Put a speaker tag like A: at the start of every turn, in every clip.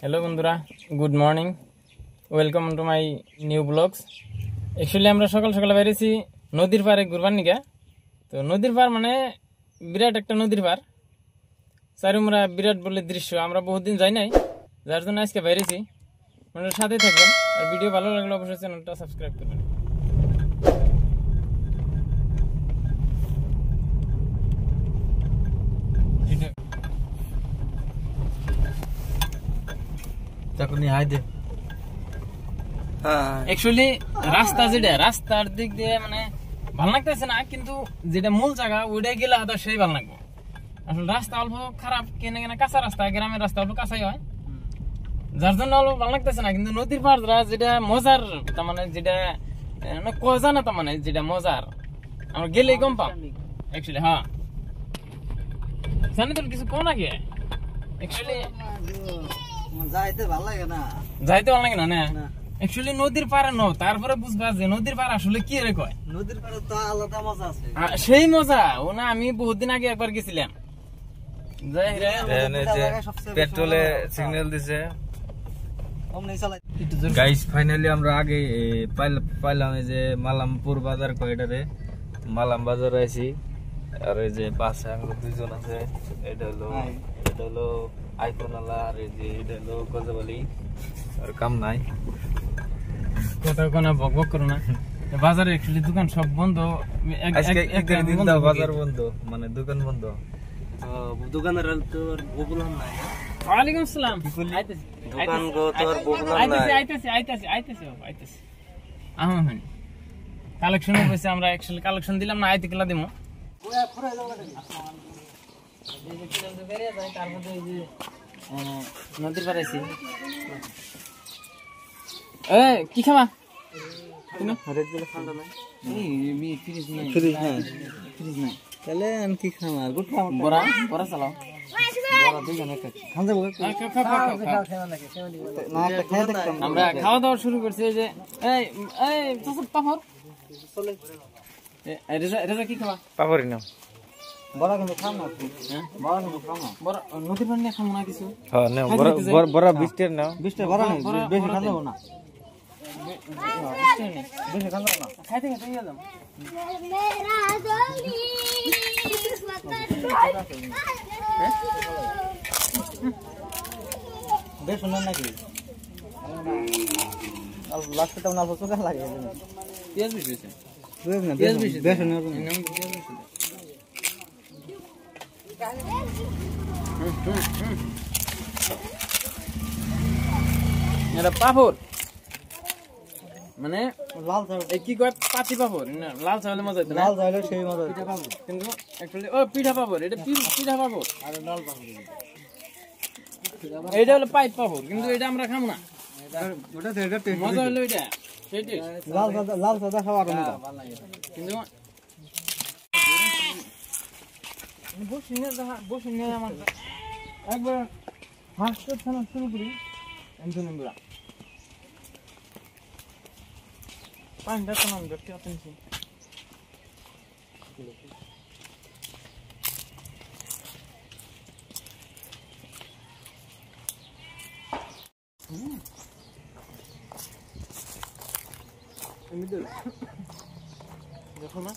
A: Hello बंधुरा good morning welcome to my new blogs actually আমরা সকাল সকাল বেরিয়েছি নদীর পাড়ে ঘুরবার নিকে। তো নদীর পাড় মানে বিরাট একটা নদীর পাড়, চারিমুরা বিরাট বলে দৃশ্য। আমরা বহুত দিন যাই নাই, যার জন্য আজকে বেরিয়েছি। মানে সাথে থাকবেন, আর ভিডিও ভালো লাগলে অবশ্যই চ্যানেলটা সাবস্ক্রাইব করবেন। एक्चुअली रास्ता जेटा रास्तार दिक दिए माने ভালো লাগতেছে না, কিন্তু যেটা মূল জায়গা ওইটাই গেলে আদা সেই ভালো লাগবে। আসলে রাস্তা অল্প খারাপ, কেন কেন কাঁচা রাস্তা, গ্রামের রাস্তা অল্প কাঁচাই হয়, যার জন্য অল্প ভালো লাগতেছে না। কিন্তু নদীর পাড় যেটা মজার, তার মানে যেটা কজা না, তার মানে যেটা মজার আমরা গেলেই গম পাম। एक्चुअली হ্যাঁ জানি তো কিছু কোন আগে एक्चुअली
B: যাইতে ভালো লাগে না,
A: যাইতে ভালো লাগে না না। एक्चुअली নদীর পাড়ে ন, তারপরে বুঝবা যে নদীর পাড় আসলে কি রে কয়।
B: নদীর পাড়ে তো আলাদা মজা আছে,
A: সেই মজা ও না। আমি বহুত দিন আগে একবার গেছিলাম,
C: পেট্রোলে সিগন্যাল দিছে গাইস। ফাইনালি আমরা আগে পাইলাম এই যে মালামপুর বাজার কয়টারে, মালাম বাজার আইছি। আর এই যে পাশে আমরা দুইজন আছে, এটা হলো আইফোনালা, আর এই যে এটা হলো গজাবালি। আর কাম নাই,
A: কথা কোনো বক বক করো না। বাজারে एक्चुअली দোকান সব বন্ধ
C: আজকে একদিন দিন দা বাজার বন্ধ, মানে দোকান বন্ধ।
B: দোকানের তোর বগুলাম নাই।
A: ওয়ালাইকুম আসসালাম। আইতেছি
B: দোকান গো তোর বগুলাম নাই।
A: আইতেছি আহমেদ কালেকশন হইছে। আমরা एक्चुअली কালেকশন দিলাম না, আইতে কিলা দিমু ওয়া ফুরাই যাবে নাকি। এই যে কিলাম তো বেরিয়ে যায়, তার মধ্যে এই যে নদীর পাড়ে আছি। এ কি খাবা তুমি?
B: রেড গুলো ঠান্ডা নাই,
A: এই মি ফ্রিজ নাই, ফ্রিজ নাই।
B: তাহলে আমি কি খাম? আর গুড খাম,
A: বড়া বড়া চালাও।
B: বড়া দুই জন একটা খান যাবো না, একটা খেয়ে দেখতাম।
A: আমরা খাওয়া দাওয়া শুরু করছি। এই যে এই এই পাপড়
B: চলে
A: রেজা কি খাবা?
C: পাপড়ি নাও।
B: বড়া কিন্তু খাম না, বড়া কিন্তু খাম না।
A: বড়া নদীর পানি খাবো না কিছু।
C: হ্যাঁ নাও, বড়া 20 টাকা নাও।
B: 20 টাকা বড়া নেই, বেশি খান যাবো না, বেশি খান যাবো না।
A: খাইতে খাইতে ইয়ে যাম।
B: বেশ শুনেন নাকি লাস্টে তেমন অল্প চোখে লাগে।
A: পেঁয়াজ বেশি হয়েছে,
B: পেঁয়াজ বেশি, বেশ শুনেন
A: এটা পাপড় মানে
B: লাল চাল
A: কি কয় পাতি পাপড় না, লাল চাউলের মজা হইতো না।
B: লাল চাইলে সেই মজা হইতো।
A: কিন্তু एक्चुअली ও পিঠা পাপড়, এটা পিঠা পাপড়।
B: আর লাল পাপড়
A: এটা হলো পাইপ পাপড়, কিন্তু এটা আমরা খাবো না।
B: ওটা তো এটা টেস্ট
A: মজা হলো এটা, সেই টেস্ট।
B: লাল সাদা খাওয়ার মজা
A: কিন্তু বসে নিয়ে আমার একবার ফার্স্ট খানা শুরু করি। এমনি পানিটা তো নাম দেখতে পাচ্ছি। দেখো না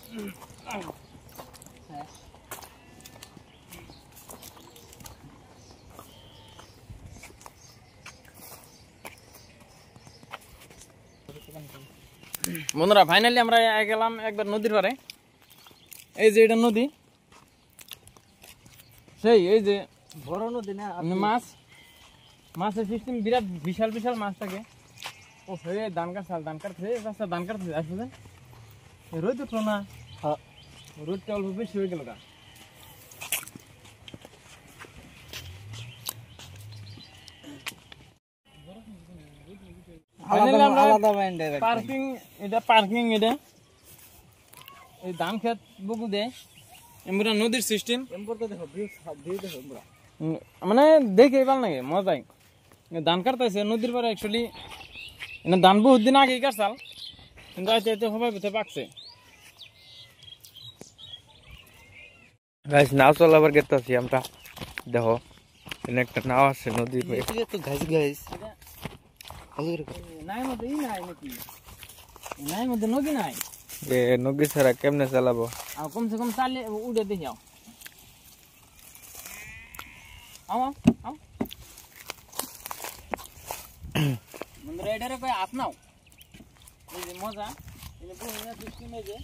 A: বন্ধুরা, ফাইনালি আমরা গেলাম একবার নদীর পাড়ে। এই যে এটা নদী, সেই এই যে
B: বড় নদী না,
A: মাছের সিস্টেম বিরাট, বিশাল বিশাল মাছ থাকে। ও হয়ে ধান কাটছে আসলে রোদ উঠলো না, রোদটা অল্প বেশি হয়ে গেল। পার্কিং এটা এই ধান খেত বুকু দেয় এমরা নদীর সিস্টেম মানে দেখে ভালো লাগে, মজাই। ধান কাটতেছে নদীর পাড়ে। एक्चुअली এনে ধান বহুত দিন আগে কাটছাল, কিন্তু আইতে সবাই ভিতরে পাকছে।
C: গাইস নাও চলাবার গেতাছি আমরা। দেখো এখানে একটা নাও আছে নদীর পাড়ে।
B: এটা তো গাইস গাইস
A: নাই মধ্যে নাই নাকি নাই মধ্যে নদী নাই
C: এ নদী ছাড়া কেমনে চালাবো?
A: আর কমসে কম চালে উড়ে দেখি আও আও আও বন্ধুরা এটারে কই আপনাও এই যে মজা এই যে বুঝিনা সিস্টেম এই যে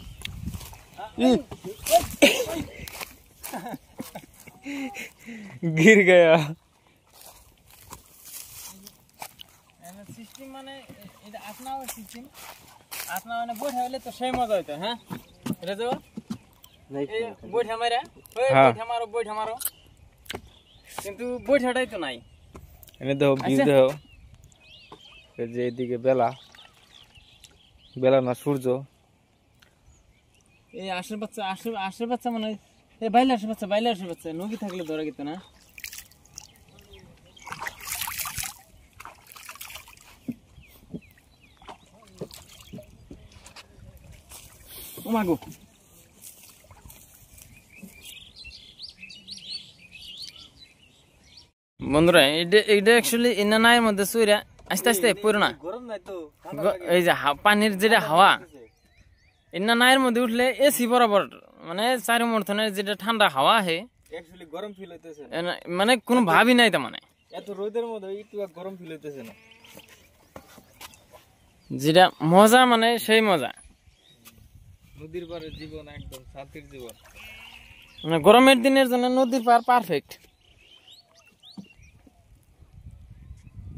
C: गिर गया
A: সিস্টেম মানে এটা আপনাও সিস্টেম আপনা মানে বৈঠা হইলে তো সেই মজা হইতো হ্যাঁ এটা তো
B: নাই
A: এই বৈঠা মারা ওই
C: হ্যাঁ।
A: বৈঠা মারো কিন্তু বৈঠাটাই তো নাই
C: এনে দেখো ভিউ দেখো এই যে এদিকে বেলা বেলা না সূর্য
A: এই আশের বাচ্চা মানে এই বাইলে আশের বাচ্চা নদী থাকলে ধরা গেত না ও মাগো বন্ধুরা এইটা অ্যাকচুয়ালি ইনানায়ের মধ্যে সুইরা আস্তে আস্তে পড়ে না
B: গরম নাই তো
A: এই যে পানির যেটা হাওয়া ইনানায়ের মধ্যে উঠলে এসি বরাবর মানে চারিমর্থনের যেটা ঠান্ডা হাওয়া আহে
C: অ্যাকচুয়ালি গরম ফিল হইতেছে
A: মানে কোনো ভাবই নাই তার মানে
C: এত রোদের মধ্যে একটু গরম ফিল হইতেছে না
A: যেটা মজা মানে সেই মজা
C: নদীর পাড়ে জীবন একদম শান্তির জীবন
A: মানে গরমের দিনের জন্য নদীর পার পারফেক্ট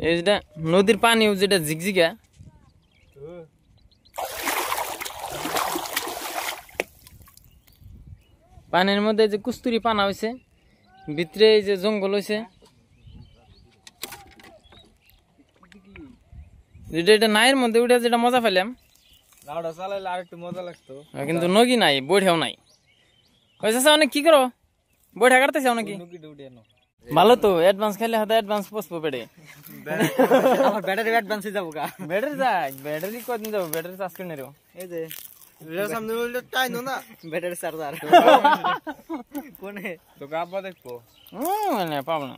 A: এই যেটা নদীর পানিও যেটা ঝিকঝিকা পানির মধ্যে যে কুস্তুরি পানা হয়েছে ভিতরে এই যে জঙ্গল হয়েছে যেটা এটা নাইয়ের মধ্যে উঠে যেটা মজা পেলাম
C: নাওটা চালাইলে আর একটু মজা লাগতো
A: কিন্তু নগি নাই বৈঠাও নাই হয়েছে অনেক কি করো বৈঠা কাটতেছে নাকি
C: নদীটা উঠে আনো
A: ভালো তো অ্যাডভান্স খাইলে হয়তো অ্যাডভান্স পসবো পেটে
B: আমার ব্যাটারি অ্যাডভান্সে যাবো গা
A: ব্যাটারি যাক ব্যাটারি কদিন যাবো ব্যাটারি চার্জ করে নেবো
B: এই যে সামনে বললে টাই না ব্যাটারি চার্জার কোনে
C: তোকে আব্বা দেখবো
A: মানে পাবো না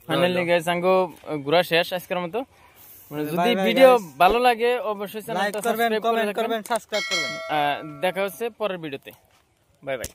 A: ফাইনালি গাইস আঙ্গো ঘোরা শেষ আজকের মতো মানে যদি ভিডিও ভালো লাগে অবশ্যই চ্যানেলটা সাবস্ক্রাইব করবেন
B: সাবস্ক্রাইব করবেন
A: দেখা হচ্ছে পরের ভিডিওতে বাই বাই